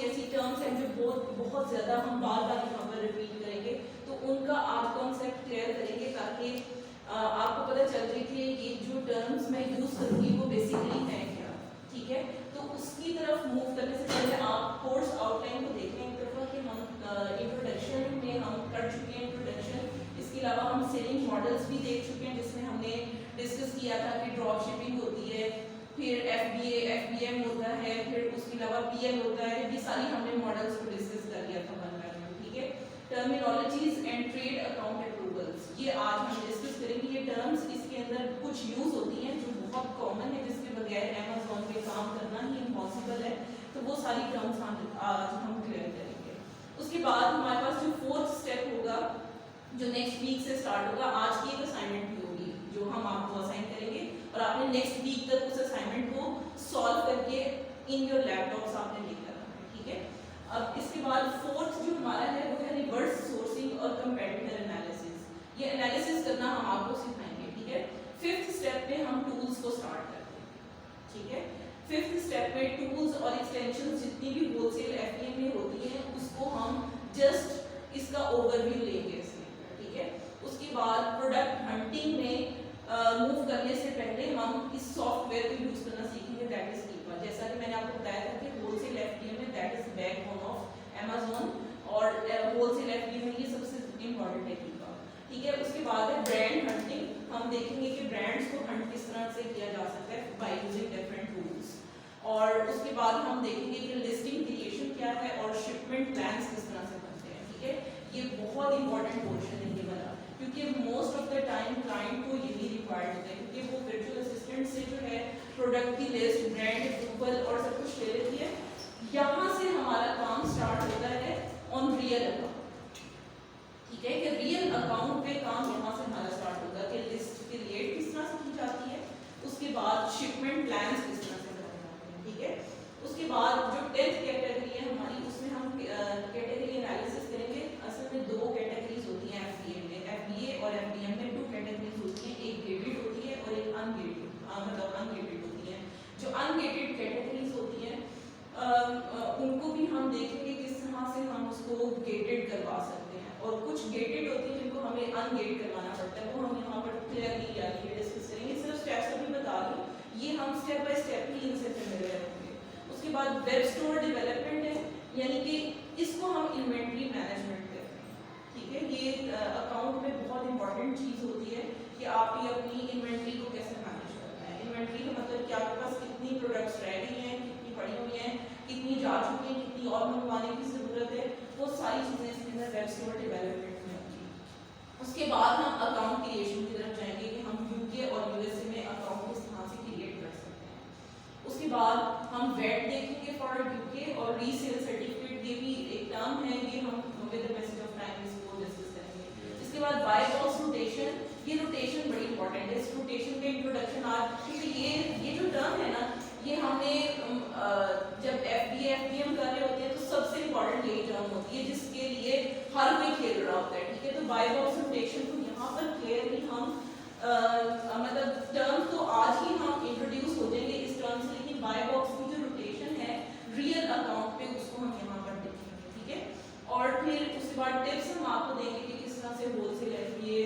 ऐसी टर्म्स हैं जो बहुत बहुत ज़्यादा हम बार बार यहाँ पर रिपीट करेंगे, तो उनका आज कॉन्सेप्ट क्लियर करेंगे ताकि आपको पता चल जाए कि ये जो टर्म्स मैं यूज़ करूँगी वो बेसिकली हैं क्या। ठीक है, तो उसकी तरफ मूव करने से पहले आप कोर्स आउटलाइन को देख लें एक दफ़ा कि हम इंट्रोडक्शन में हम कर चुके हैं इंट्रोडक्शन। इसके अलावा हम सेलिंग मॉडल्स भी देख चुके हैं जिसमें हमने डिस्कस किया था कि ड्रॉप शिपिंग होती है, फिर FBA FBM होता है, फिर उसके अलावा PL होता है। ये सारी हमने मॉडल्स को डिस्कस कर लिया था वन बाय वन। ठीक है, terminologies and trade account approvals, ये आज हम डिस्कस करेंगे। ये टर्म्स इसके अंदर कुछ यूज़ होती हैं जो बहुत कॉमन है, जिसके बगैर अमेज़ॉन पे काम करना ही इम्पॉसिबल है, तो वो सारी टर्म्स आज हम क्लियर करेंगे। उसके बाद हमारे पास जो फोर्थ स्टेप होगा जो नेक्स्ट वीक से स्टार्ट होगा, आज की एक असाइनमेंट भी होगी जो हम आपको असाइन करेंगे और आपने नेक्स्ट वीक तक उस असाइनमेंट को सॉल्व करके इन योर लैपटॉप्स आपने लेकर आना है। ठीक है, अब इसके बाद फोर्थ जो हमारा है वो है रिवर्स सोर्सिंग और कंपैटिटर एनालिसिस। ये एनालिसिस करना हम आपको सिखाएंगे। ठीक है, फिफ्थ स्टेप पे हम टूल्स को स्टार्ट करते हैं। ठीक है, फिफ्थ स्टेप पे टूल्स और एक्सटेंशंस जितनी भी होलसेल FBA में होती हैं उसको हम जस्ट इसका ओवरव्यू लेंगे इसमें। ठीक है, उसके बाद प्रोडक्ट हंटिंग में मूव करने से पहले हम इस सॉफ्टवेयर को यूज करना सीखेंगे, दैट इज कीपा। जैसा कि मैंने आपको बताया था कि होलसेल FBA में that is backbone of Amazon और होलसेल FBA में ये सबसे इम्पोर्टेंट है कीपा। ठीक है, उसके बाद है ब्रांड हंटिंग। हम देखेंगे कि ब्रांड्स को हंट किस तरह से किया जा सकता है बाय यूजिंग डिफरेंट टूल्स। और उसके बाद हम देखेंगे कि लिस्टिंग क्रिएशन क्या है और शिपमेंट प्लान्स किस तरह से बनते हैं। ठीक है, ये बहुत इंपॉर्टेंट पोर्शन है ये वाला, क्योंकि most of the time client को यही रिक्वायर्ड होता है, क्योंकि वो वर्चुअल असिस्टेंट से जो है प्रोडक्ट की लिस्ट, ब्रांड अप्रूवल और सब कुछ ले लेती है। यहाँ से हमारा काम स्टार्ट होता है ऑन रियल अकाउंट। ठीक है, कि रियल अकाउंट पे काम यहाँ से हमारा स्टार्ट होगा कि लिस्ट क्रिएट किस तरह से की जाती है, उसके बाद शिपमेंट प्लान्स किस तरह से बनाए जाते हैं। ठीक है, उसके बाद जो 10th कैटेगरी है हमारी, उसमें हम कैटेगरी एनालिसिस करेंगे। असल में दो कैटेगरीज होती हैं FBA में, FBA और FBM में 2 कैटेगरीज होती हैं, एक गेटेड होती है और एक अनगेटेड अनगेटेड होती है। जो अनगेटेड कैटेगरीज होती हैं उनको भी हम देखेंगे किस तरह से हम उसको गेटेड करवा सकते हैं, और कुछ गेटेड होती है जिनको हमें अनगेट करवाना पड़ता है, वो हम यहाँ पर क्लियरली डिस्कस करेंगे। सिर्फ स्टेप्स अभी बता दूँ, ये हम स्टेप बाय स्टेप ही इनसे फेमिलियर होंगे। उसके बाद वेब स्टोर डेवलपमेंट है, यानी कि इसको हम इन्वेंट्री मैनेजमेंट करते हैं। ठीक है, ये अकाउंट में बहुत इंपॉर्टेंट चीज़ होती है कि आप ये अपनी इन्वेंट्री को कैसे मैनेज करना है। इन्वेंट्री का मतलब कि आपके पास कितनी प्रोडक्ट्स रह गई हैं, कितनी पड़ी हुई हैं, कितनी जा चुकी हैं, कितनी और मंगवाने की ज़रूरत है, वो सारी चीज़ें इसके अंदर वेब स्टोर डेवलपमेंट में होती हैं। उसके बाद हम अकाउंट क्रिएशन की तरफ जाएंगे कि हम UK और USA में अकाउंट किस तरह से क्रिएट कर सकते हैं। उसके बाद हम वेट देखेंगे फॉर UK और रीसेल सर्टिफिकेट, ये भी एक टर्म है, ये हम with the passage of time इसको डिस्कस करेंगे। इसके बाद बाय बॉक्स रोटेशन, ये रोटेशन बड़ी इंपॉर्टेंट है। इस रोटेशन का इंट्रोडक्शन आज, क्योंकि ये जो टर्म है ना, ये हमने जब FBA FBM कर रहे होते हैं तो सबसे इंपॉर्टेंट यही टर्म होती है जिसके लिए हर कोई खेल रहा होता है। ठीक है, तो बाय बॉक्स रोटेशन को यहाँ पर क्लियरली हम मतलब टर्म तो आज ही हम इंट्रोड्यूस हो जाएंगे इस टर्म से, लेकिन बाय बॉक्स की जो रोटेशन है रियल अकाउंट पे उसको हम यहाँ पर देखेंगे। ठीक है, और फिर उसके बाद टिप्स हम आपको देंगे कि किस तरह से होलसेल FBA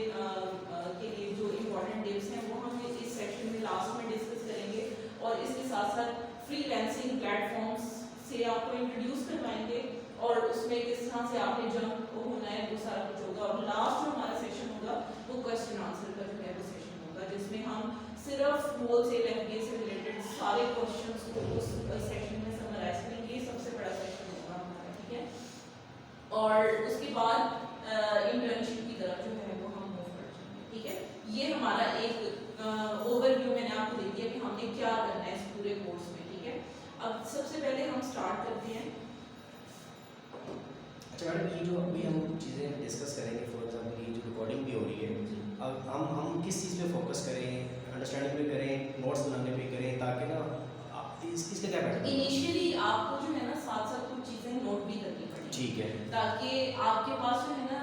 के लिए जो इम्पोर्टेंट टिप्स हैं वो हम इस सेक्शन में लास्ट में डिस्कस करेंगे, और इसके साथ साथ फ्रीलांसिंग प्लेटफॉर्म्स से आपको इंट्रोड्यूस करवाएंगे और उसमें किस तरह से आपने जंप होना है वो सारा कुछ होगा। और लास्ट जो हमारा सेशन होगा वो क्वेश्चन आंसर का जो है वो सेशन होगा, जिसमें हम सिर्फ होलसेल FBA से रिलेटेड सारे क्वेश्चंस को उस सेशन में समराइज करेंगे। ये सबसे बड़ा सेशन होगा हमारा। ठीक है, और उसके बाद इंटर्नशिप की तरफ जो है वो हम मूव कर जाएंगे। ठीक है, ये हमारा एक ओवरव्यू मैंने आपको दे दिया कि हमने क्या करना है इस पूरे कोर्स में। ठीक है, अब सबसे पहले हम स्टार्ट करते हैं। अच्छा मैडम, ये जो अभी हम चीज़ें डिस्कस करेंगे, फॉर एग्जाम्पल ये जो रिकॉर्डिंग भी हो रही है, अब हम किस चीज़ पे फोकस करें, अंडरस्टैंडिंग पे करें, नोट्स बनाने पे करें, ताकि ना इसका क्या पैटर्न है? इनिशियली आपको जो है ना साथ साथ कुछ चीज़ें नोट भी करनी पड़ेगी। ठीक है, ताकि आपके पास जो है ना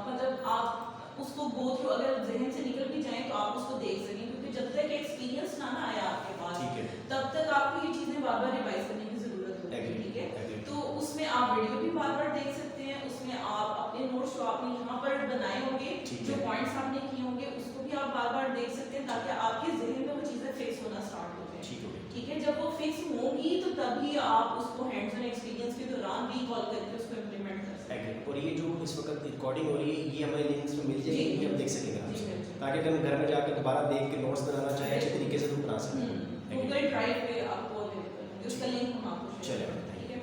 मतलब आप उसको गो थ्रू, अगर जहन से निकल भी जाए तो आप उसको देख सकें, क्योंकि जब तक एक्सपीरियंस ना आया आपके पास ठीक है, तब तक आपको ये चीज़ें बार बार रिवाइज करने की ज़रूरत होती है। ठीक है, तो उस वीडियो भी बार बार देख सकते हैं, उसमें आप अपने नोट्स जो आपने यहाँ पर बनाए होंगे, ठीक जो है। पॉइंट्स आपने किए होंगे, उसको भी आप बार बार देख सकते हैं ताकि आपके जहन में वो चीज़ें फिक्स होना स्टार्ट हो जाए। ठीक हो गया। ठीक है, जब वो फिक्स होंगी तो तभी आप उसको हैंड्स ऑन एक्सपीरियंस के दौरान रिकॉल करके उसको इम्प्लीमेंट कर सकते हैं। Agree। और ये जो इस वक्त रिकॉर्डिंग हो रही है ये हमें लिंक्स में मिल जाएगी, जी। ये हम देख सकेंगे जी, आपसे, बिल्कुल। ताकि अगर हम घर में जाकर दोबारा देख के नोट्स बनाना चाहें अच्छे तरीके से तो बना सकें। Agree। गूगल ड्राइव पे आपको अवेलेबल होंगे, उसका लिंक हम आपको शेयर चलेगा। करेंगे। ठीक है,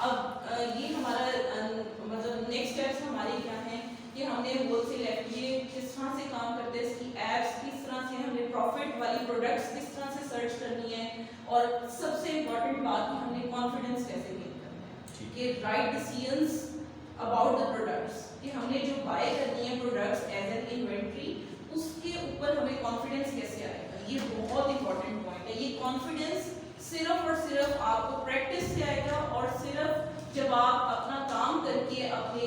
अब ये हमारा मतलब नेक्स्ट स्टेप्स हमारे क्या हैं कि हमने होलसेल एफडीए किस तरह से काम करते हैं, इसकी एप्स किस तरह से, हमने प्रॉफिट वाली प्रोडक्ट्स किस तरह से सर्च करनी है, और सबसे इम्पोर्टेंट बात कि हमने कॉन्फिडेंस कैसे गेन करना है ठीक। कि right decisions about the products, कि हमने जो बाय करनी है प्रोडक्ट्स एज एन इन्वेंट्री, उसके ऊपर हमें कॉन्फिडेंस कैसे आएगा, ये बहुत इंपॉर्टेंट पॉइंट है। ये कॉन्फिडेंस सिर्फ और सिर्फ आपको प्रैक्टिस से आएगा, और सिर्फ जब आप अपना काम करके अपने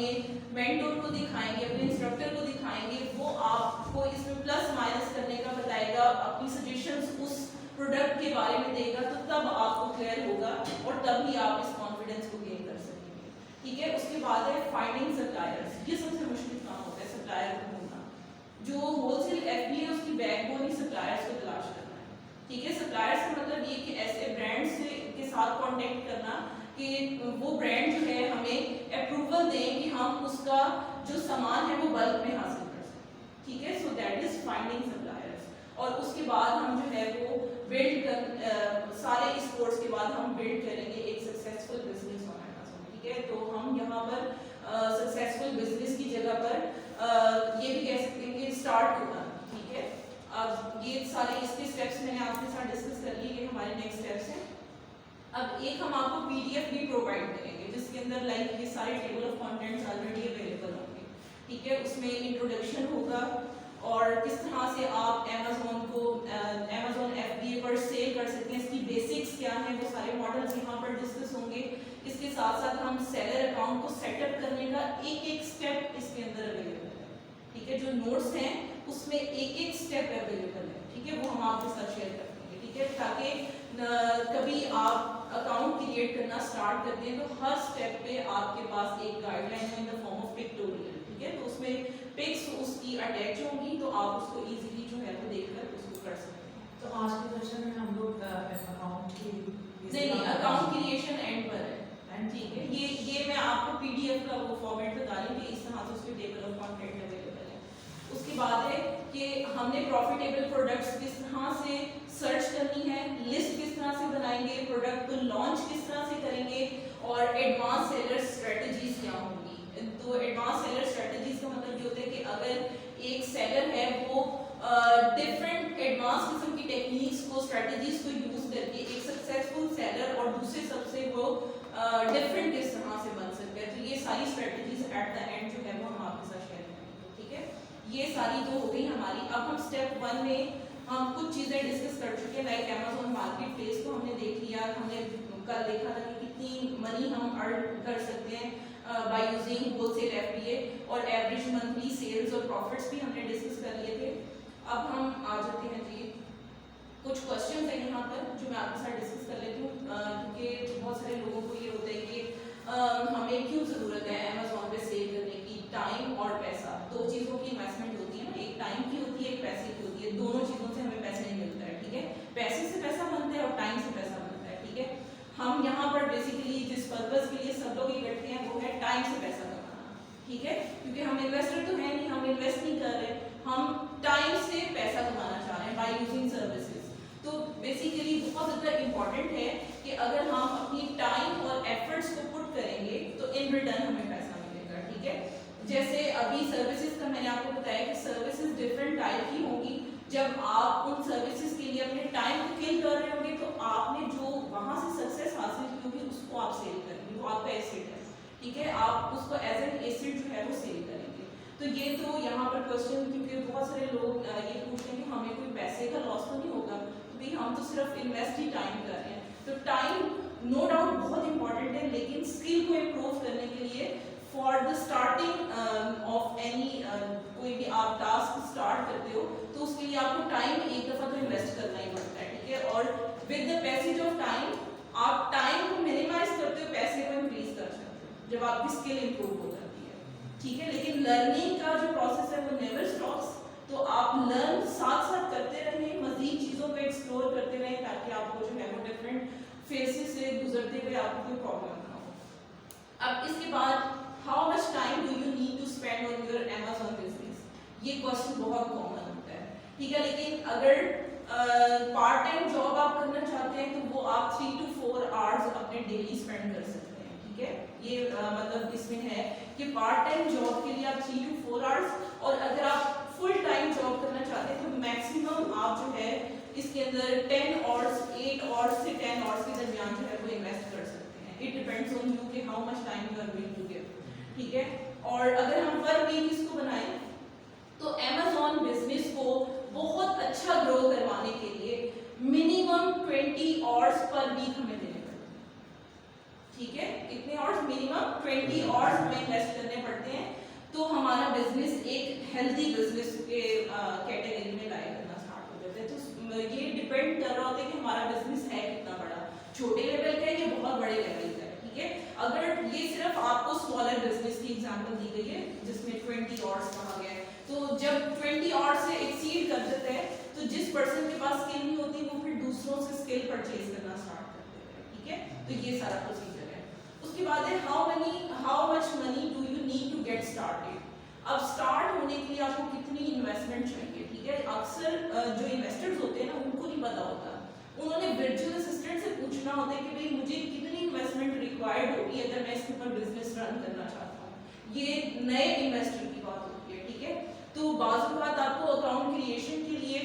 मेंटोर को दिखाएंगे, अपने इंस्ट्रक्टर को दिखाएंगे, वो आपको इसमें प्लस माइनस करने का बताएगा, अपनी सजेशंस उस प्रोडक्ट के बारे में देगा, तो तब आपको क्लियर होगा और तभी आप इस कॉन्फिडेंस को गेन कर सकेंगे। ठीक है, उसके बाद है फाइंडिंग सप्लायर्स। ये सबसे मुश्किल काम होता है, सप्लायर को ढूंढना। जो होलसेल एफबी है उसकी बैकबोन ही सप्लायर्स को तलाश करना है। ठीक है, सप्लायर्स का मतलब ये कि ऐसे ब्रांड से के साथ कांटेक्ट करना कि वो ब्रांड जो है हमें अप्रूवल दें कि हम उसका जो सामान है वो बल्क में हासिल कर सकें। ठीक है, so that is finding suppliers. और उसके बाद हम जो है वो बिल्ड कर सारे इस कोर्स के बाद हम बिल्ड करेंगे एक सक्सेसफुल बिजनेस ऑन अमेज़न। ठीक है, तो हम यहाँ पर सक्सेसफुल बिजनेस की जगह पर ये भी कह सकते हैं कि स्टार्ट होगा। ठीक है, अब ये सारे इसके स्टेप्स मैंने आपके साथ डिस्कस कर लिए, ये हमारे नेक्स्ट स्टेप्स हैं। अब एक हम आपको पीडीएफ भी प्रोवाइड करेंगे जिसके अंदर लाइक ये सारे table of contents already available होंगे। ठीक है, उसमें इंट्रोडक्शन होगा और किस तरह से आप अमेज़न को अमेज़न एफबीए पर सेल कर सकते हैं, इसकी बेसिक्स क्या हैं, वो सारे मॉडल्स यहाँ पर डिस्कस होंगे। इसके साथ साथ हम सेलर अकाउंट को सेटअप करने का एक एक स्टेप इसके अंदर अवेलेबल है। ठीक है, जो नोट्स हैं उसमें एक एक स्टेप अवेलेबल है। ठीक है, वो हम आपके साथ शेयर कर देंगे। ठीक है, ताकि कभी आप अकाउंट क्रिएट करना स्टार्ट करते हैं तो हर स्टेप पे आपके पास एक गाइडलाइन है in the form of pictorial. ठीक है, तो उसमें पिक्स उसकी अटैच होंगी तो आप उसको इजीली जो है वो देखकर उसको कर सकते हैं। तो आज के सेशन में हम लोग अकाउंट की नहीं, अकाउंट क्रिएशन एंड पर है। ठीक है, ये मैं आपको पीडीएफ का वो फॉर्मेट बता रही हूँ कि इस तरह से उसके टेबल ऑफ कंटेंट अवेलेबल है। उसके बाद है कि हमने प्रॉफिटेबल प्रोडक्ट्स किस तरह से सर्च करनी है, लिस्ट किस तरह से बनाएंगे, प्रोडक्ट को लॉन्च किस तरह से करेंगे, और एडवांस सेलर स्ट्रेटजीज क्या होंगी। तो एडवांस सेलर स्ट्रेटजीज का मतलब ये होता है कि अगर एक सेलर है वो डिफरेंट एडवांस किस्म की टेक्निक्स को, स्ट्रेटजीज को यूज करके एक सक्सेसफुल सेलर और दूसरे सबसे वो डिफरेंट किस तरह से बन सकता है। तो ये सारी स्ट्रेटजीज एट द एंड जो है वो हम आपके साथ शेयर करेंगे। ठीक है, ये सारी तो हो गई हमारी। अब हम स्टेप 1 में हम कुछ चीज़ें डिस्कस कर चुके हैं, लाइक अमेज़न मार्केट प्लेस को हमने देख लिया। हमने कल देखा था कि कितनी मनी हम अर्न कर सकते हैं बाय यूजिंग होलसेल एफडीए, और एवरेज मंथली सेल्स और प्रॉफिट्स भी हमने डिस्कस कर लिए थे। अब हम आ जाते हैं जी, कुछ क्वेश्चंस हैं यहाँ पर जो मैं आपके साथ डिस्कस कर लेती हूँ, क्योंकि बहुत सारे लोगों को ये होता है कि हमें क्यों ज़रूरत है अमेज़न पे सेल करने की, टाइम और पैसा। दो चीज़ों की इन्वेस्टमेंट होती है ना, एक टाइम की होती है, एक पैसे की होती है। दोनों चीज़ों से हमें पैसा नहीं मिलता है। ठीक है, पैसे से पैसा बनता है और टाइम से पैसा बनता है। ठीक है, हम यहाँ पर बेसिकली जिस पर्पज़ के लिए सब लोग इकट्ठे हैं वो है टाइम से पैसा कमाना। ठीक है, क्योंकि हम इन्वेस्टर तो है नहीं, हम इन्वेस्ट नहीं कर रहे, हम टाइम से पैसा कमाना चाह रहे हैं बाय यूजिंग सर्विसेज। तो बेसिकली बहुत ज़्यादा इम्पॉर्टेंट है कि अगर हम अपनी टाइम और एफर्ट्स को पुट करेंगे तो इन रिटर्न हमें पैसा मिलेगा। ठीक है, जैसे अभी सर्विसेज का मैंने आपको बताया कि सर्विसेज डिफरेंट टाइप की होंगी। जब आप उन सर्विसेज के लिए अपने टाइम को किल कर रहे होंगे तो आपने जो वहाँ से सक्सेस हासिल की होगी उसको आप सेल करेंगे, वो आपका एसेट है। ठीक है, आप उसको एज एन एसेट जो है वो सेल करेंगे। तो ये तो यहाँ पर क्वेश्चन, क्योंकि बहुत सारे लोग ये पूछते हैं कि हमें कोई पैसे का लॉस तो नहीं होगा, क्योंकि हम तो सिर्फ इन्वेस्ट ही टाइम कर रहे हैं। तो टाइम नो डाउट बहुत इंपॉर्टेंट है, लेकिन स्किल को इम्प्रूव करने के लिए for the starting of any कोई भी आप टास्क स्टार्ट करते हो तो उसके लिए आपको टाइम एक दफ़ा तो इन्वेस्ट करना ही पड़ता है। ठीक है, और with the passage of time आप टाइम को मिनिमाइज करते हो, पैसे को इंक्रीज कर सकते हो। जब आपकी स्किल इंप्रूव हो जाती है, ठीक है। लेकिन लर्निंग का जो प्रोसेस है वो नेवर स्टॉप्स, तो आप लर्न साथ साथ करते रहें, मजीद चीज़ों को एक्सप्लोर करते रहें ताकि आपको जो है वो डिफरेंट फेसेस से गुजरते हुए आपको कोई प्रॉब्लम ना हो। अब इसके बाद how much time do you need to spend on your Amazon business, ये क्वेश्चन बहुत कॉमन होता है, ठीक है। लेकिन अगर पार्ट टाइम जॉब आप करना चाहते हैं तो वो आप 3 to 4 आवर्स अपने डेली स्पेंड कर सकते हैं, ठीक है। ये मतलब इसमें है कि पार्ट टाइम जॉब के लिए आप 3 to 4 आवर्स, और अगर आप फुल टाइम जॉब करना चाहते हैं तो मैक्सिमम आप जो है इसके अंदर 10 आवर्स, 8 आवर्स से 10 आवर्स के दरमियान जो है वो इन्वेस्ट कर सकते हैं। इट डिपेंड्स ऑन यू कि how much time you are willing to give, ठीक है। और अगर हम पर वीक इसको बनाएं तो Amazon बिजनेस को बहुत अच्छा ग्रो करवाने के लिए मिनिमम 20 आवर्स पर वीक हमें देने पड़ते हैं, ठीक है। कितने आवर्स? मिनिमम 20 आवर्स हमें इन्वेस्ट करने पड़ते हैं, तो हमारा बिजनेस एक हेल्दी बिजनेस के कैटेगरी में लाया करना स्टार्ट हो जाता है। तो ये डिपेंड कर रहा होता है कि हमारा बिजनेस है कितना बड़ा, छोटे लेवल का है या बहुत बड़े लेवल का है, ठीक है। अगर ये सिर्फ आपको स्मॉलर बिजनेस की एग्जांपल दी गई है जिसमें 20 आवर्स कहा गया है, तो जब 20 आवर्स से एक्सीड कर देते हैं तो जिस पर्सन के पास स्किल नहीं होती वो फिर दूसरों से स्किल परचेज करना स्टार्ट कर देते हैं, ठीक है। तो ये सारा प्रोसीजर है। उसके बाद है how much money do you need to get started. अब स्टार्ट होने के लिए आपको कितनी इन्वेस्टमेंट चाहिए, ठीक है। अक्सर जो इन्वेस्टर्स होते हैं ना उनको नहीं पता होता, उन्होंने वर्चुअल असिस्टेंट से पूछना होता है कि भाई मुझे कितनी इन्वेस्टमेंट रिक्वायर्ड होगी अगर मैं इसके ऊपर बिजनेस रन करना चाहता हूँ। ये नए इन्वेस्टर की बात होती है, ठीक है। तो बाज़ बात आपको अकाउंट क्रिएशन के लिए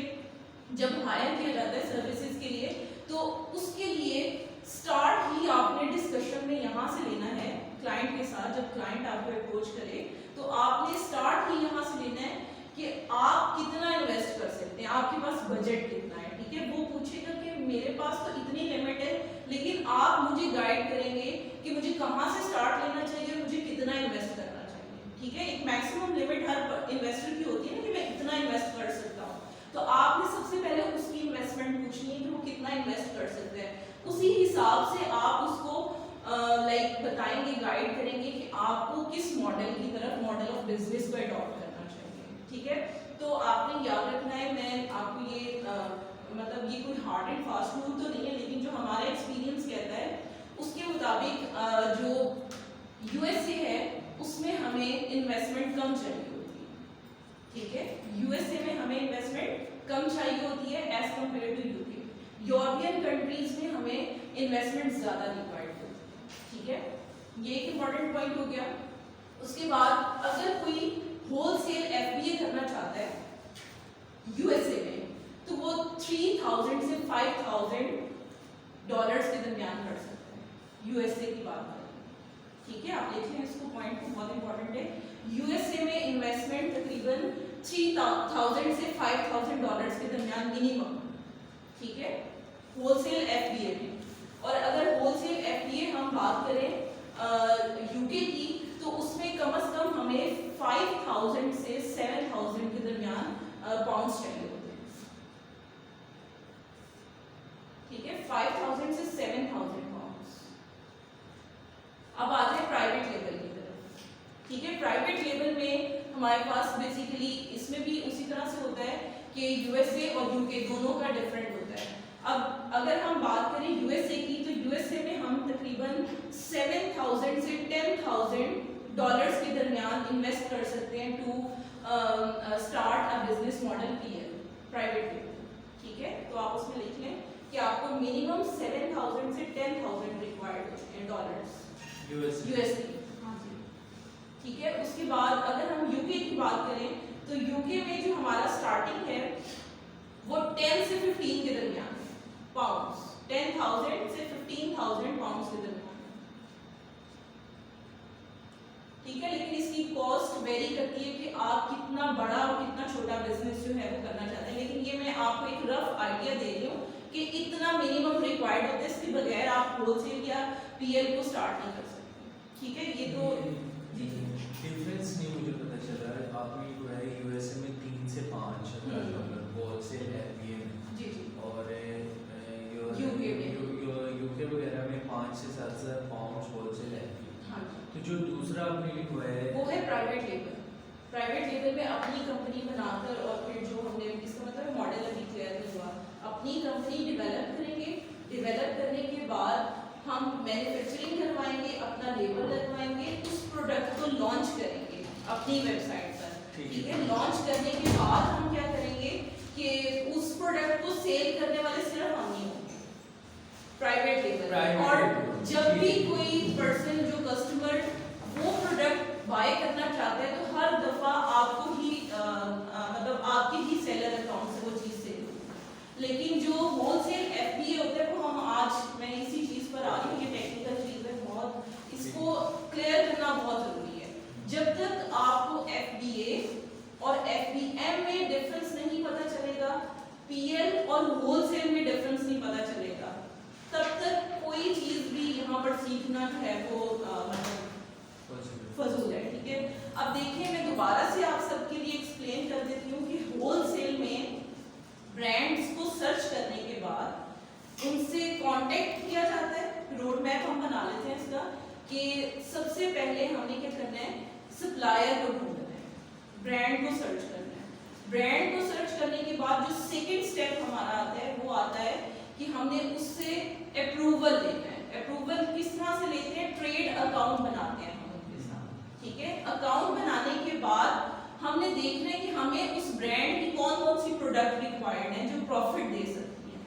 जब हायर किया जाता है सर्विसेज के लिए, तो उसके लिए स्टार्ट ही आपने डिस्कशन में यहाँ से लेना है क्लाइंट के साथ। जब क्लाइंट आपको अप्रोच करे तो आपने स्टार्ट ही यहाँ से लेना है कि आप कितना इन्वेस्ट कर सकते हैं, आपके पास बजट कितना है, ठीक है। वो पूछेगा कि मेरे पास तो इतनी लिमिट है, लेकिन आप मुझे गाइड करेंगे कि मुझे कहाँ से स्टार्ट लेना चाहिए, मुझे कितना इन्वेस्ट करना चाहिए, ठीक है। एक मैक्सिमम लिमिट हर इन्वेस्टर की होती है ना कि मैं इतना इन्वेस्ट कर सकता हूँ, तो आपने सबसे पहले उसकी इन्वेस्टमेंट पूछनी है कि वो कितना इन्वेस्ट कर सकते हैं। उसी हिसाब से आप उसको बताएंगे, गाइड करेंगे कि आपको किस मॉडल की तरफ, मॉडल ऑफ बिजनेस को अडॉप्ट करना चाहिए, ठीक है। तो आपने याद रखना है, मैं आपको ये मतलब ये कोई हार्ड एंड फास्ट रूल तो नहीं है, लेकिन जो हमारा एक्सपीरियंस कहता है उसके मुताबिक जो USA है उसमें हमें इन्वेस्टमेंट कम चाहिए होती है, ठीक है। USA में हमें इन्वेस्टमेंट कम चाहिए होती है as compared to UK। European countries में हमें इन्वेस्टमेंट ज़्यादा रिक्वायर्ड होती है, ठीक है। ये एक इम्पॉर्टेंट पॉइंट हो गया। उसके बाद अगर कोई होलसेल FBA करना चाहता है USA में, तो वो 3000 से 5000 डॉलर्स के दरमियान कर सकते हैं। USA की बात करें, ठीक है। आप देख लें इसको, पॉइंट बहुत इंपॉर्टेंट है। USA में इन्वेस्टमेंट तकरीबन 3000 से 5000 डॉलर्स के दरमियान मिनिमम, ठीक है, होलसेल FBA में। और अगर होलसेल FBA हम बात करें UK की, तो उसमें कम से कम हमें 5000 से 7000 के दरमियान पाउंड्स चाहिए होते हैं, ठीक है। 5000 से 7000 पाउंड्स। अब आ जाए प्राइवेट लेवल की तरफ, ठीक है। प्राइवेट लेवल में हमारे पास बेसिकली इसमें भी उसी तरह से होता है कि USA और UK दोनों का डिफरेंट होता है। अब अगर हम बात करें USA की, तो USA में हम तकरीबन 7000 से 10000 डॉलर्स के दरमियान इन्वेस्ट कर सकते हैं to start a business model PL private level, ठीक है। तो आप उसमें लिख लें कि आपको मिनिमम 7000 से 10000 रिक्वायर्ड है डॉलर्स USD, ठीक है। उसके बाद अगर हम UK की बात करें, तो UK में जो हमारा स्टार्टिंग है वो 10 से 15 के दरमियान पाउंड्स, 10,000 से 15,000 पाउंड्स के दरमियान, ठीक है। लेकिन इसकी कॉस्ट वेरी करती है कि आप कितना बड़ा और कितना छोटा बिजनेस जो है वो करना चाहते हैं। लेकिन ये मैं आपको एक रफ आइडिया दे रही हूँ कि इतना मिनिमम रिक्वायर्ड होता है, इसके बगैर आप होलसेल या PL को स्टार्ट नहीं कर सकते, ठीक है। ये तो डिफरेंस नहीं मुझे पता चला। आपने बोला है USA में 3 से 5 डॉलर होलसेल FBA में, जी जी, और UK में UK वगैरह में 5 से 7,000 पाउंड होलसेल FBA। हाँ जी। तो जो दूसरा आपने लिखवाया है वो है प्राइवेट लेबल। प्राइवेट लेबल में अपनी कंपनी बनाकर और फिर जो हमने इसका मतलब मॉडल अभी क्लियर नहीं हुआ, अपनी कंपनी डेवलप करेंगे, डेवलप करने के बाद हम मैन्युफैक्चरिंग करवाएंगे, अपना लेबल लगवाएंगे, उस प्रोडक्ट को लॉन्च करेंगे अपनी वेबसाइट पर, ठीक है। लॉन्च करने के बाद हम क्या करेंगे कि उस प्रोडक्ट को सेल करने वाले सिर्फ हम ही होंगे, प्राइवेट लेबल। और जब भी कोई पर्सन जो कस्टमर वो प्रोडक्ट बाय करना चाहता है तो हर दफा आपको ही मतलब आपके ही सेलर अकाउंट से वो चीज सेल होगी। लेकिन जो होलसेल एफबीए होता है वो हम आज मैं इसी चीज पर आ रही हूँ, ये टेक्निकल चीज है बहुत, इसको क्लियर करना बहुत जरूरी है। जब तक आपको एफबीए और एफबीएम में डिफरेंस नहीं पता चलेगा, पीएल और होलसेल में डिफरेंस नहीं पता चलेगा, तब तक कोई चीज भी यहाँ पर सीखना जो है वो मतलब फजूल है, ठीक है। अब देखिए मैं दोबारा से आप सबके लिए एक्सप्लेन कर देती हूँ कि होलसेल में ब्रांड्स को सर्च करने के बाद उनसे कांटेक्ट किया जाता है। रोड मैप हम बना लेते हैं इसका कि सबसे पहले हमने क्या करना है, सप्लायर को ढूंढना है, ब्रांड को सर्च करना है। ब्रांड को सर्च करने के बाद जो सेकंड स्टेप हमारा आता है वो आता है कि हमने उससे अप्रूवल लेना है। अप्रूवल किस तरह से लेते हैं, ट्रेड अकाउंट बनाते हैं हम उनके साथ, ठीक है। अकाउंट बनाने के बाद हमने देखना है कि हमें उस ब्रांड की कौन कौन सी प्रोडक्ट रिक्वायर्ड है जो प्रॉफिट दे सकती है,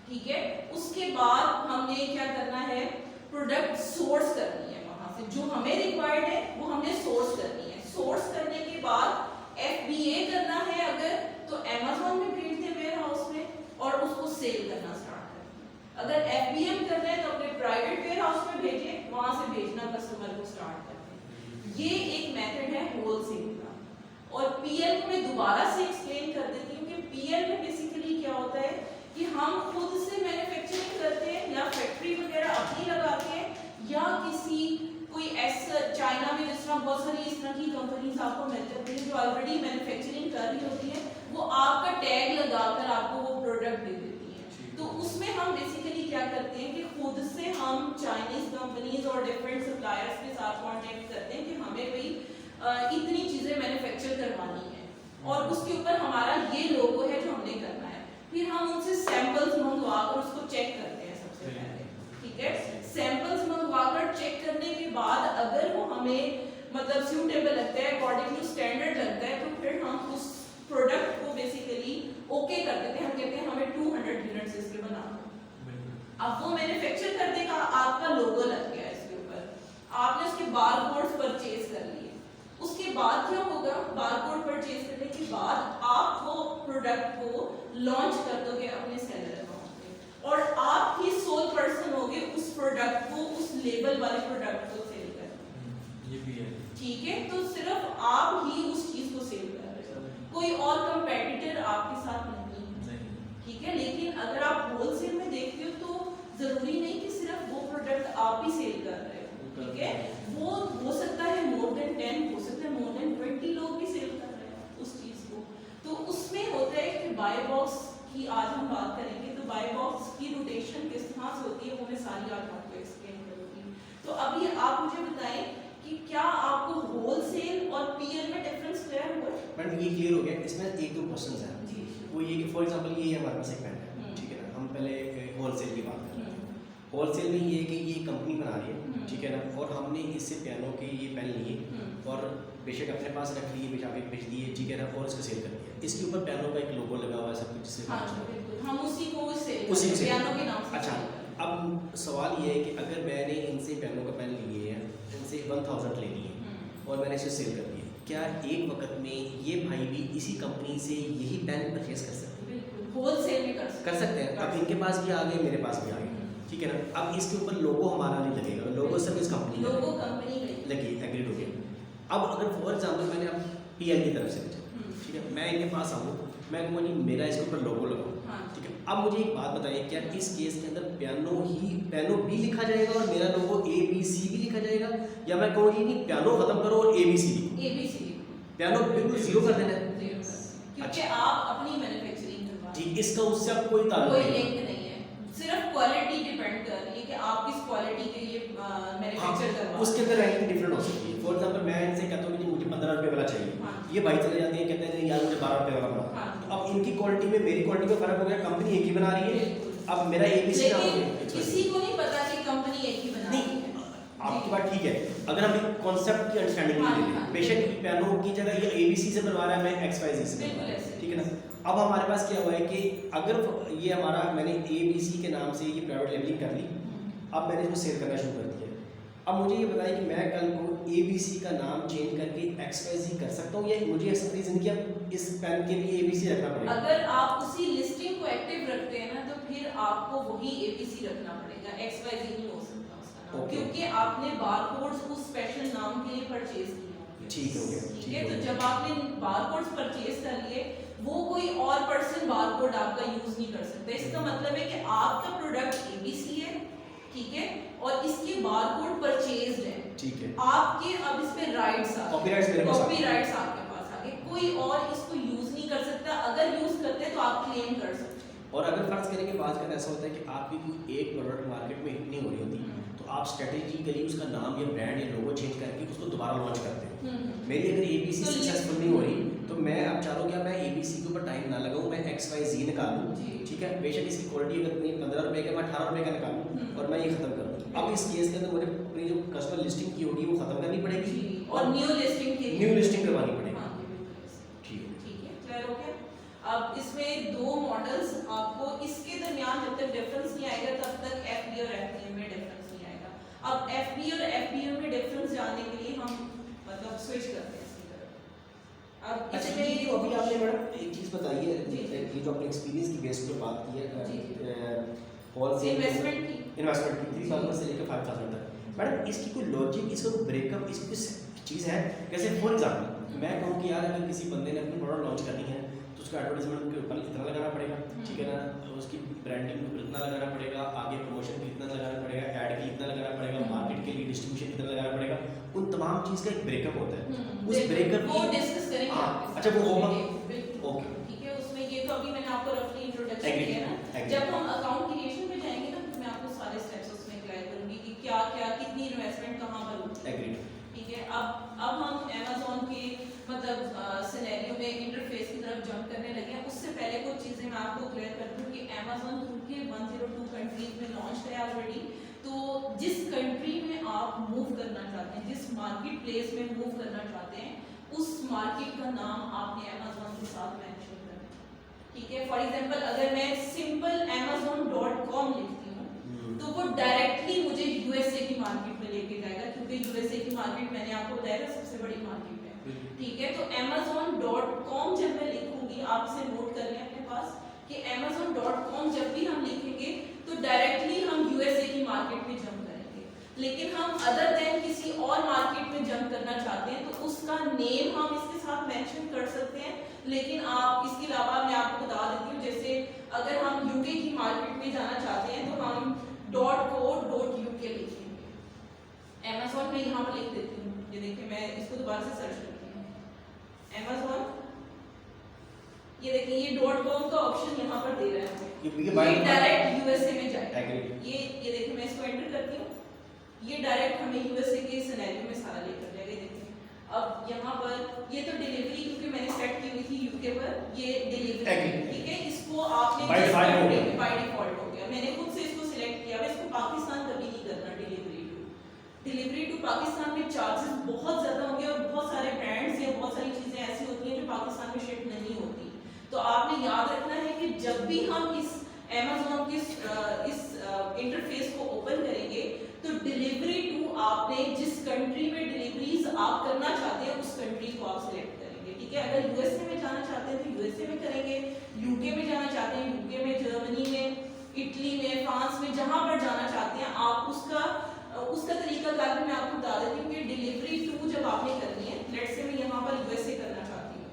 ठीक है। उसके बाद हमने क्या करना है, प्रोडक्ट सोर्स करनी है, वहां से जो हमें रिक्वायर्ड है वो हमने सोर्स करनी है। सोर्स करने के बाद एफबीए करना है अगर तो अमेज़न में भेज दें वेयर हाउस में और उसको सेल करना स्टार्ट करें। अगर एफबीएम करना है तो अपने प्राइवेट वेयर हाउस में भेजें, वहां से भेजना कस्टमर को स्टार्ट करें। ये एक मेथड है होलसेल का। और पीएल को मैं दोबारा से एक्सप्लेन कर देती हूँ कि पीएल में बेसिकली क्या होता है कि हम खुद से मैन्युफैक्चरिंग करते हैं या फैक्ट्री वगैरह अपनी लगाते हैं या किसी कोई ऐसा चाइना में जिस तरह बहुत सारी इस तरह की कंपनीज आपको मिल जाती हैं जो ऑलरेडी मैन्युफैक्चरिंग कर रही होती है, वो आपका टैग लगाकर आपको वो प्रोडक्ट दे देती है। तो उसमें हम बेसिकली क्या करते हैं कि खुद से हम चाइनीज कंपनीज और डिफरेंट सप्लायर्स के साथ कांटेक्ट करते हैं कि हमें भाई इतनी चीजें मैन्युफैक्चर करवानी है और उसके ऊपर हमारा ये लोगो है जो हमने करना है। फिर हम उनसे सैंपल्स मंगवाकर उसको चेक करते हैं सबसे पहले, ठीक है। सैंपल्स मंगवाकर चेक करने के बाद अगर वो हमें मतलब सूटेबल लगता है, अकॉर्डिंग टू स्टैंडर्ड लगता है, तो फिर हम उस प्रोडक्ट को बेसिकली ओके कर देते हैं। हम कहते हैं हमें 200 यूनिट्स इसके बना दो। अब वो मैन्युफैक्चर करने का आपका लोगो लग गया इसके ऊपर, आपने उसके बारकोड्स परचेज कर लिए। उसके बाद क्या होगा, बारकोड परचेज करने के बाद आप वो प्रोडक्ट को लॉन्च कर दोगे अपने सेलर अकाउंट पे और आप ही सोल पर्सन होगे उस प्रोडक्ट को, उस लेबल वाले प्रोडक्ट को सेल करने। ये भी है, ठीक है। तो सिर्फ आप ही उस चीज को सेल कर रहे हो, कोई और कंपेटिटर आपके साथ नहीं, ठीक है। लेकिन अगर आप होलसेल में देखते हो तो जरूरी नहीं कि सिर्फ वो प्रोडक्ट आप ही सेल कर रहे हो, ठीक है। वो हो सकता है मोर देन 10, हो सकता है मोर देन 20 लोग भी सेल कर रहे हैं उस चीज को। तो उसमें होता है कि बाय बॉक्स की आज हम बात करेंगे, तो बाय बॉक्स की रोटेशन किस तरह से होती है वो मैं सारी आपको एक्सप्लेन करूंगी। तो अभी आप मुझे बताएं कि क्या आपको होलसेल और पीएल में डिफरेंस क्लियर हुआ? मैडम ये क्लियर हो गया। इसमें एक दो क्वेश्चंस हैं जी। वो ये कि फॉर एग्जांपल ये हमारे पास एक पेन है, ठीक है ना। हम पहले होलसेल की बात कर रहे हैं। होलसेल में ये है कि ये कंपनी बना रही है, ठीक है ना, और हमने इससे पियानो के ये पेन लिए और बेशक अपने पास रख लिए, बेशक बेच दिए, ठीक है ना, और इसको सेल कर दिया। इसके ऊपर पियानो का एक लोगो लगा हुआ है सब कुछ, जिससे हम उसी को उसी से पियानो के नाम से। अच्छा, अब सवाल ये है कि अगर मैंने इनसे पियानो का पेन लिए हैं, इनसे 1000 ले लिए और मैंने इसे सेल कर दिया, क्या एक वक्त में ये भाई भी इसी कंपनी से यही पेन परचेज कर सकते हैं? होलसेल में कर सकते हैं। अब इनके पास भी आ गए, मेरे पास भी आ गए, ठीक है ना। अब इसके ऊपर लोगो हमारा नहीं लगेगा, लोगो सिर्फ इस कंपनी का लोगो कंपनी लगी, एग्रीड हो गया। अब अगर फॉर एग्जांपल मैंने अब पीएल की तरफ से भेजा, ठीक है, मैं इनके पास आऊँ, मैं कहूँगा नहीं मेरा इसके ऊपर लोगो लगाओ, ठीक है। अब मुझे एक बात बताइए, क्या इस केस के अंदर पियानो भी लिखा जाएगा और मेरा लोगो ABC भी लिखा जाएगा, या मैं कहूँ नहीं पियानो खत्म करो और ABC लिखो, पियानो बिल्कुल जीरो कर देना है, क्योंकि आप अपनी मैन्युफैक्चरिंग करवा रहे हैं। ठीक। इसका उससे अब कोई ताल्लुक कोई नहीं लिंक नहीं है, सिर्फ क्वालिटी डिपेंड कर रही है कि आप किस क्वालिटी के ये मैन्युफैक्चर करवा उसके अंदर रैंकिंग डिफरेंट हो सकती है। फॉर एग्जांपल मैं इनसे कहता हूँ कि जी मुझे 15 रुपये वाला चाहिए, हाँ। ये भाई चले जाते हैं कहते हैं नहीं यार मुझे 12 रुपये वाला बना। हाँ। तो अब इनकी क्वालिटी में मेरी क्वालिटी में फर्क हो गया, कंपनी एक ही बना रही है, बिल्कुल। अब मेरा ABC नाम लेकिन है। किसी को नहीं पता कि कंपनी एक ही बना रही है। आपकी बात ठीक है, अगर हम एक कॉन्सेप्ट की अंडरस्टैंडिंग हाँ, ले लें, हाँ। बेशक पियानो की जगह ये ABC से बनवा रहा है, मैं XYZ से बनवा बिल्कुल रहा ऐसे। हूं, ठीक है ना। अब हमारे पास क्या हुआ है कि अगर ये हमारा मैंने ABC के नाम से ये प्राइवेट लेबलिंग कर ली, अब मैंने इसको सेल करना शुरू कर दिया। अब मुझे ये बताइए कि मैं कल को ABC का नाम चेंज करके XYZ कर सकता हूँ, या मुझे ऐसा रीजन कि अब इस पेन के लिए ABC रखना पड़ेगा? अगर आप उसी लिस्टिंग को एक्टिव रखते हैं ना, तो फिर आपको वही ABC रखना पड़ेगा, XYZ नहीं हो सकता उसका नाम, Okay. क्योंकि आपने बारकोड्स उस स्पेशल नाम के लिए परचेज किए। ठीक हो गया, ठीक ठीक है, हो तो गया। जब आपने बारकोड्स परचेज कर लिए, वो कोई और पर्सन बारकोड आपका यूज नहीं कर सकता। इसका मतलब है कि आपका प्रोडक्ट ABC है, ठीक है, और इसके बारकोड परचेज्ड है, ठीक है, आपके अब इस पे राइट्स आ कॉपीराइट्स मेरे पास आ गए। कॉपीराइट्स आपके पास आ गए, कोई और इसको यूज नहीं कर सकता। अगर यूज करते हैं तो आप क्लेम कर सकते हैं। और अगर फर्ज करें कि बात ऐसा होता है कि आपकी कोई एक प्रोडक्ट मार्केट में हिट नहीं हो रही होती, तो आप स्ट्रेटेजिकली उसका नाम या ब्रांड या लोगो चेंज करके उसको दोबारा लॉन्च करते हैं। मेरी अगर ABC तो सक्सेसफुल नहीं हो रही, तो मैं अब चाह रहा हूँ कि मैं ABC के ऊपर टाइम ना लगाऊं, मैं XYZ निकालूं, जी। ठीक है, बेशक इसकी क्वालिटी अगर नहीं 15 रुपए का, मैं 18 रुपए का निकालूं और मैं ये खत्म करूँ। अब इस केस के अंदर मुझे अपनी जो कस्टमर लिस्टिंग की होगी वो खत्म करनी पड़ेगी जी, और न्यू लिस्टिंग के लिए न्यू लिस्टिंग करवानी पड़ेगी। हाँ, जी, बिल्कुल ऐसे। ठीक है, ठीक है, क्लियर हो गया। अब इसमें दो मॉडल्स आपको, इसके दरमियान जब तक डिफरेंस नहीं आएगा तब तक FB और FBM में डिफरेंस नहीं आएगा। अब FB और FBM में डिफरेंस जानने के लिए हम मतलब स्विच करते हैं इसकी तरफ। अब अच्छा इसमें ये जो अभी आपने मैडम एक चीज़ बताई है, जी, जी। ये जो अपने एक्सपीरियंस की बेस पे बात की है, जी, होलसेल इन्वेस्टमेंट की, इन्वेस्टमेंट की 3000 से लेकर 5000 तक, मैडम इसकी कोई लॉजिक, इसका कोई ब्रेकअप, इसकी कोई चीज़ है? जैसे फॉर एग्जांपल मैं कहूँ कि यार अगर किसी बंदे ने अपनी प्रोडक्ट लॉन्च करनी है, तो उसका एडवर्टाइजमेंट के ऊपर इतना लगाना पड़ेगा, ठीक है ना, उसकी ब्रांडिंग के ऊपर इतना लगाना पड़ेगा, आगे प्रमोशन के इतना लगाना पड़ेगा, ऐड के इतना लगाना पड़ेगा, मार्केट के लिए डिस्ट्रीब्यूशन कितना लगाना पड़ेगा, उन तमाम चीज़ का एक ब्रेकअप होता है। उस ब्रेकअप वो डिस्कस करेंगे हाँ, आपके साथ। अच्छा वो होगा, बिल्कुल। ओके, ठीक है, उसमें ये तो अभी मैंने आपको रफली इंट्रोडक्शन Agree, दिया ना। agree. जब हम अकाउंट क्रिएशन पे जाएंगे ना, तो मैं आपको सारे स्टेप्स उसमें क्लियर करूंगी कि क्या क्या कितनी इन्वेस्टमेंट कहाँ पर होती है। एग्रीड। ठीक है, अब हम Amazon के मतलब सिनेरियो में इंटरफेस की तरफ जंप करने लगे हैं। उससे पहले कुछ चीज़ें मैं आपको क्लियर कर दूं कि Amazon क्योंकि 102 कंट्रीज में लॉन्च है ऑलरेडी, तो जिस कंट्री में आप मूव करना चाहते हैं, जिस मार्केट प्लेस में मूव करना चाहते हैं, उस मार्केट का नाम आपने Amazon के साथ मेंशन करना है। ठीक है, फॉर एग्जांपल अगर मैं सिंपल amazon.com लिखती हूँ, तो वो डायरेक्टली मुझे USA की मार्केट में लेके जाएगा, क्योंकि USA की मार्केट मैंने आपको बताया था सबसे बड़ी मार्केट है। ठीक है, तो amazon.com जब मैं लिखूंगी, आप इसे नोट कर लें अपने पास कि amazon.com जब भी हम लिखेंगे तो डायरेक्टली हम USA की मार्केट में जंप करेंगे। लेकिन हम अदर देन किसी और मार्केट में जंप करना चाहते हैं तो उसका नेम हम इसके साथ मेंशन कर सकते हैं। लेकिन आप इसके अलावा मैं आपको बता देती हूँ, जैसे अगर हम UK की मार्केट में जाना चाहते हैं तो हम .co.uk लिखेंगे। Amazon में यहाँ पर लिख देती हूँ, ये देखिए मैं इसको दोबारा से सर्च करती हूँ, Amazon, ये देखिए ये .com का ऑप्शन यहाँ पर दे रहा है, ये डायरेक्ट USA में जाएगा। ये देखिए मैं इसको एंटर करती हूँ, ये डायरेक्ट हमें USA के सिनेरियो में सारा लेकर जाएगा। ये देखिए अब यहाँ पर ये तो डिलीवरी क्योंकि मैंने सेट की हुई थी UK पर, ये डिलीवरी, ठीक है, इसको आपने बाय डिफॉल्ट हो गया, मैंने खुद से इसको सिलेक्ट किया। इसको पाकिस्तान कभी नहीं करना, डिलीवरी टू पाकिस्तान में चार्जेस बहुत ज़्यादा होंगे और बहुत सारे ब्रांड्स या बहुत सारी चीज़ें ऐसी होती हैं जो पाकिस्तान में शिप नहीं होती। तो आपने याद रखना है कि जब भी हम इस Amazon के इस इंटरफेस को ओपन करेंगे तो डिलीवरी टू आपने जिस कंट्री में डिलीवरीज आप करना चाहते हैं उस कंट्री को आप सिलेक्ट करेंगे। ठीक है, अगर USA में जाना चाहते हैं तो USA में करेंगे, UK में जाना चाहते हैं UK में, जर्मनी में, इटली में, फ्रांस में, जहाँ पर जाना चाहते हैं आप उसका तरीका कार मैं आपको बता देती हूँ कि डिलीवरी टू जब आपने करनी है, लेट्स से मैं यहाँ पर USA करना चाहती हूँ,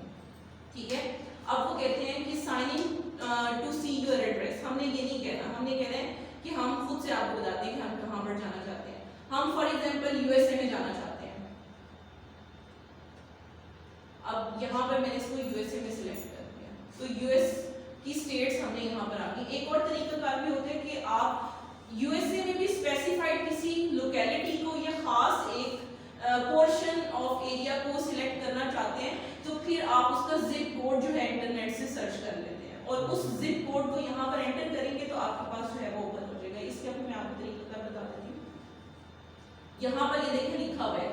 ठीक है, अब वो कहते हैं कि sign in to see your address. हमने ये नहीं कहना, हमने कहना है कि हम खुद से आपको बताते हैं कि हम कहाँ पर जाना चाहते हैं। हम फॉर एग्जांपल USA में जाना चाहते हैं, अब यहाँ पर मैंने इसको USA में सिलेक्ट कर दिया, तो US की स्टेट्स हमने यहाँ पर आ गई। एक और तरीका कार भी होता है कि आप USA में भी स्पेसिफाइड किसी लोकेलिटी को या खास उस जिप कोड को यहाँ पर एंटर करेंगे तो आपके पास जो है वो ओपन हो जाएगा। इसके अब मैं आपको तरीका बता देती हूँ। यहाँ पर ये देखें लिखा हुआ है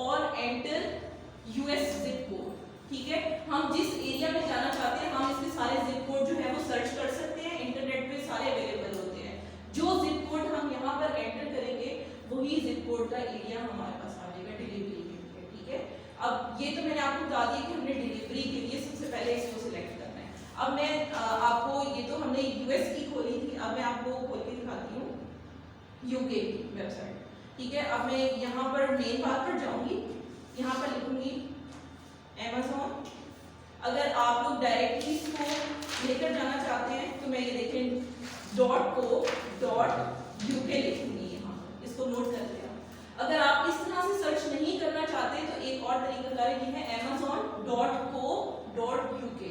और एंटर यूएस जिप कोड। ठीक है, हम जिस एरिया में जाना चाहते हैं हम इसके सारे जिप कोड जो है वो सर्च कर सकते हैं, इंटरनेट पे सारे अवेलेबल होते हैं। जो जिप कोड हम यहाँ पर एंटर करेंगे वही जिप कोड का एरिया हमारे पास आ जाएगा डिलीवरी के लिए। ठीक है, अब ये तो मैंने आपको बता दिया कि हमने डिलीवरी के लिए सबसे पहले इसको सिलेक्ट करना है। अब मैं आपको, ये तो हमने यूएस की खोली थी, अब मैं आपको खोल के दिखाती हूँ यूके की वेबसाइट। ठीक है, अब मैं यहाँ पर मेन बार पर जाऊंगी, यहाँ पर लिखूंगी Amazon। अगर आप लोग डायरेक्टली इसको लेकर जाना चाहते हैं तो मैं ये देखें .co.uk लिखूंगी, यहाँ इसको नोट कर लिया। अगर आप इस तरह से सर्च नहीं करना चाहते तो एक और तरीका ये है amazon.co.uk।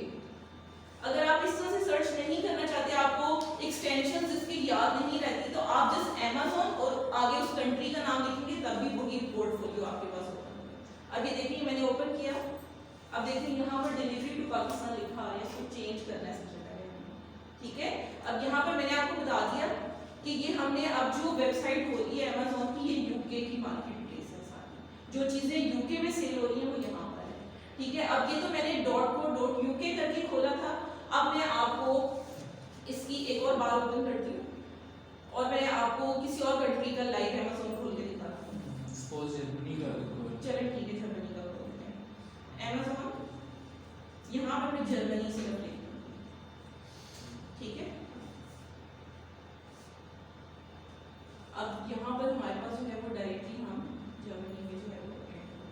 अगर आप इस तरह से सर्च नहीं करना चाहते, आपको एक्सटेंशन इसकी याद नहीं रहती, तो आप जस्ट Amazon और आगे उस कंट्री का नाम लिखेंगे तब भी वही पोर्टफोलियो आपके पास ओपन होगा। अभी देखिए मैंने ओपन किया, अब देखिए यहाँ पर डिलीवरी टू पाकिस्तान लिखा है, इसको चेंज करना है सबसे पहले। ठीक है, अब यहाँ पर मैंने आपको बता दिया कि ये हमने अब जो वेबसाइट खोली है Amazon की, ये यूके की मार्केट प्लेस है सारी, जो चीज़ें यूके में सेल हो रही हैं वो यहाँ पर है। ठीक है, अब ये तो मैंने .co.uk करके खोला था। अब मैं आपको इसकी एक और बार ओपन करती हूँ और मैं आपको किसी और कंट्री का लाइव Amazon खोल के दिखाती हूँ। सपोज जर्मनी का चलो ठीक है, जर्मनी का खोलते हैं Amazon। यहाँ पर मैं जर्मनी से कर लेती हूँ। ठीक है, अब यहाँ पर हमारे पास जो है वो डायरेक्टली हम जर्मनी में जो है वो ऐड करें।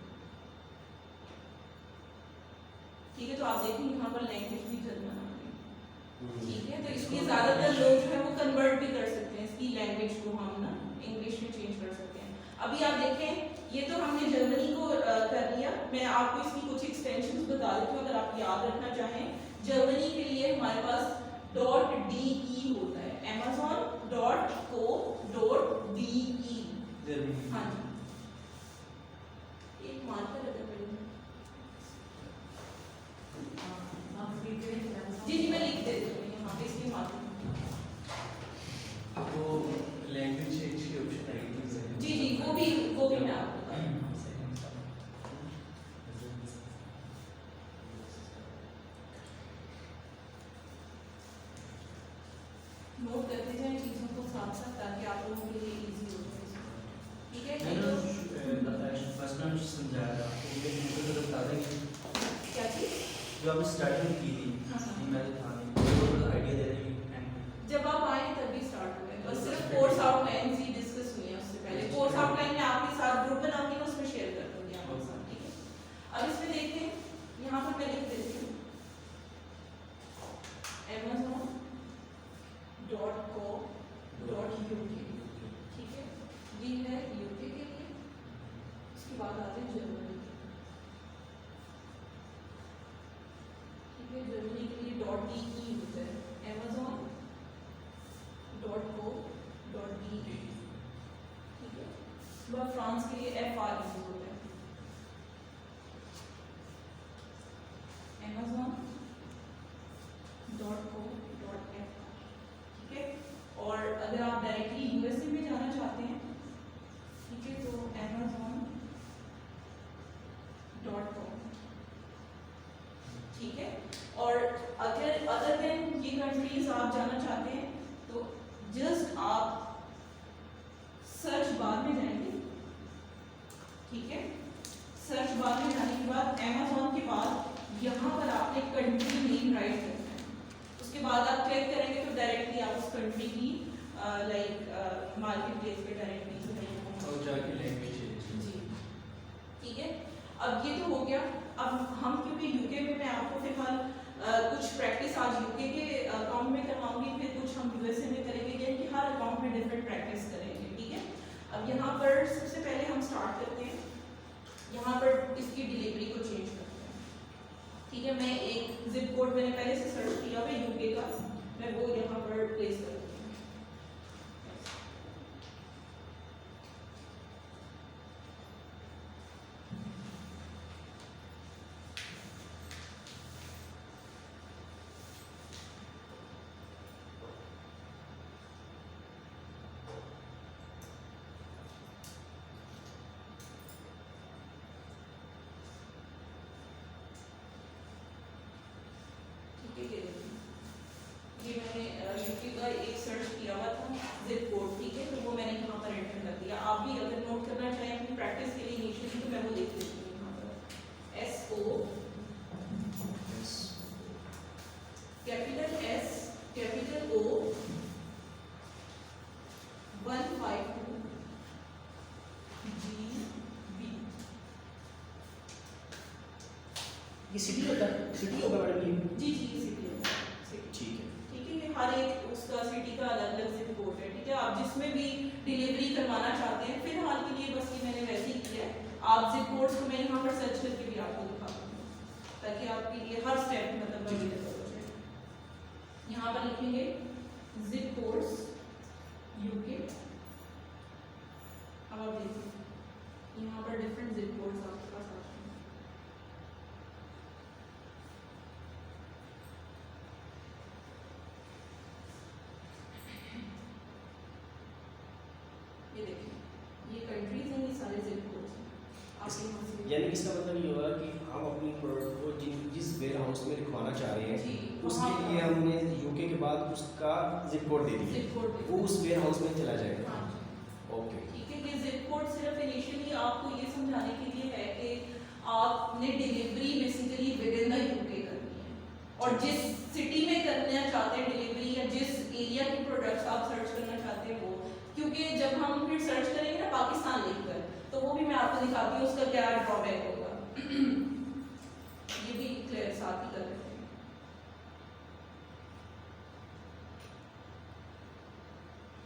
ठीक है, तो आप देखें यहाँ पर लैंग्वेज भी जर्मन आ गई। ठीक है, तो इसलिए ज़्यादातर लोग जो है वो कन्वर्ट भी कर सकते हैं, इसकी लैंग्वेज को हम ना इंग्लिश में चेंज कर सकते हैं। अभी आप देखें ये तो हमने जर्मनी को कर लिया। मैं आपको इसकी कुछ एक्सटेंशंस बता देती हूँ अगर आप याद रखना चाहें। जर्मनी के लिए हमारे पास .de होता है, amazon.co.de। हाँ जी, एक मार्कर अगर पढ़ेंगे। जी जी, मैं लिख देती हूँ यहाँ पे इसकी मार्कर। तो लैंग्वेज चेंज की ऑप्शन आएगी। जी जी, वो भी मैं आपको बता दूँ। नोट करते जाएं चीज़ों को साथ साथ ताकि आप लोगों के लिए इजी हो जाए। ठीक है, फर्स्ट टाइम समझाया था तो बता देंगे क्या चीज़? जो आपने स्टार्टिंग की थी हाँ। मैं था नहीं आइडिया दे रही हूँ। जब आप आए तभी स्टार्ट हुआ है, बस सिर्फ कोर्स आउटलाइन ही डिस्कस हुई है। उससे पहले कोर्स आउटलाइन में आपके साथ ग्रुप बनाऊंगी, मैं उसमें शेयर कर दूंगी आपके साथ। ठीक है, अब इसमें देखें यहाँ पर मैं लिख देती हूँ amazon.co.uk। ठीक है, ये है यूके के लिए। इसके बाद आते हैं जर्मनी के। ठीक है, जर्मनी के लिए .de होता है, amazon.co.de। ठीक है, वह फ्रांस के लिए FR यूज होता है, amazon.co.fr। ठीक है, और अगर आप डायरेक्टली यूएसए में जाना चाहते हैं, ठीक है, तो amazon.com। ठीक है, और अगर अदर देन ये कंट्रीज आप जाना चाहते हैं तो जस्ट आप सर्च बार में जाएंगे। ठीक है, सर्च बार में जाने के बाद Amazon के बाद यहाँ पर आपने कंट्री नेम राइट करना है। उसके बाद आप क्लिक करेंगे तो डायरेक्टली आप उस कंट्री की लाइक मार्केट प्लेस पे डायरेक्टली जो है और जाके लैंग्वेज चेंज। जी। ठीक है, अब ये तो हो गया। अब हम क्योंकि यूके में मैं आपको फिलहाल कुछ प्रैक्टिस आज यूके के अकाउंट में करवाऊंगी, फिर कुछ हम यूएसए में करेंगे, यानी कि हर अकाउंट में डिफरेंट प्रैक्टिस करेंगे। ठीक है, अब यहाँ पर सबसे पहले हम स्टार्ट करते हैं, यहाँ पर इसकी डिलीवरी को चेंज करते हैं। ठीक है, मैं एक जिप कोड मैंने पहले से सर्च किया हुआ यूके का, मैं वो यहाँ पर प्लेस करती हूँ। ठीक है, ये मैंने यूके का एक सर्च किया हुआ था जिप कोड, ठीक है, तो वो मैंने यहाँ पर एंटर कर दिया। आप भी अगर नोट करना चाहें अपनी प्रैक्टिस के लिए इनिशियली, तो मैं वो लिख देती हूँ यहाँ पर SO capital S capital O 152 GB। ये सिटी होता है, सिटी होगा मैडम ये? जी जी सिटी है, सिटी। ठीक है। ठीक है, ये हर एक उसका सिटी का अलग अलग जिप कोड है, ठीक है। आप जिसमें भी डिलीवरी करवाना चाहते हैं, फिलहाल के लिए बस ये मैंने वैसे ही किया है। आप जिप कोड्स को मैं यहाँ पर सर्च करके भी आपको दिखा दूँ, ताकि आपके लिए हर स्टेप मतलब अवेलेबल हो जाए। यहाँ पर लिखेंगे जिप कोड्स यूके। अब आप देखिए यहाँ पर डिफरेंट जिप कोड्स आपके पास आ जाएंगे। ये देखिए, ये कंट्रीज हैं, ये सारे जिप कोड्स हैं। आप यहाँ से यानी कि इसका मतलब ये होगा कि हम अपनी प्रोडक्ट को जिस वेयर हाउस में लिखवाना चाह रहे हैं, जी, उसके वहाँ लिए हमने यूके के बाद उसका जिप कोड दे दिया, जिप कोड वो उस वेयर हाउस में चला जाएगा। हाँ ओके। ठीक है, ये जिप कोड सिर्फ इनिशियली आपको ये समझाने के लिए है कि आपने delivery basically with in the UK करनी है, और जिस सिटी में करना चाहते हैं डिलीवरी, या जिस एरिया के प्रोडक्ट्स आप सर्च करना चाहते हैं वो, क्योंकि जब हम फिर सर्च करेंगे ना पाकिस्तान लिखकर, तो वो भी मैं आपको दिखाती हूँ उसका क्या ड्रॉबैक होगा।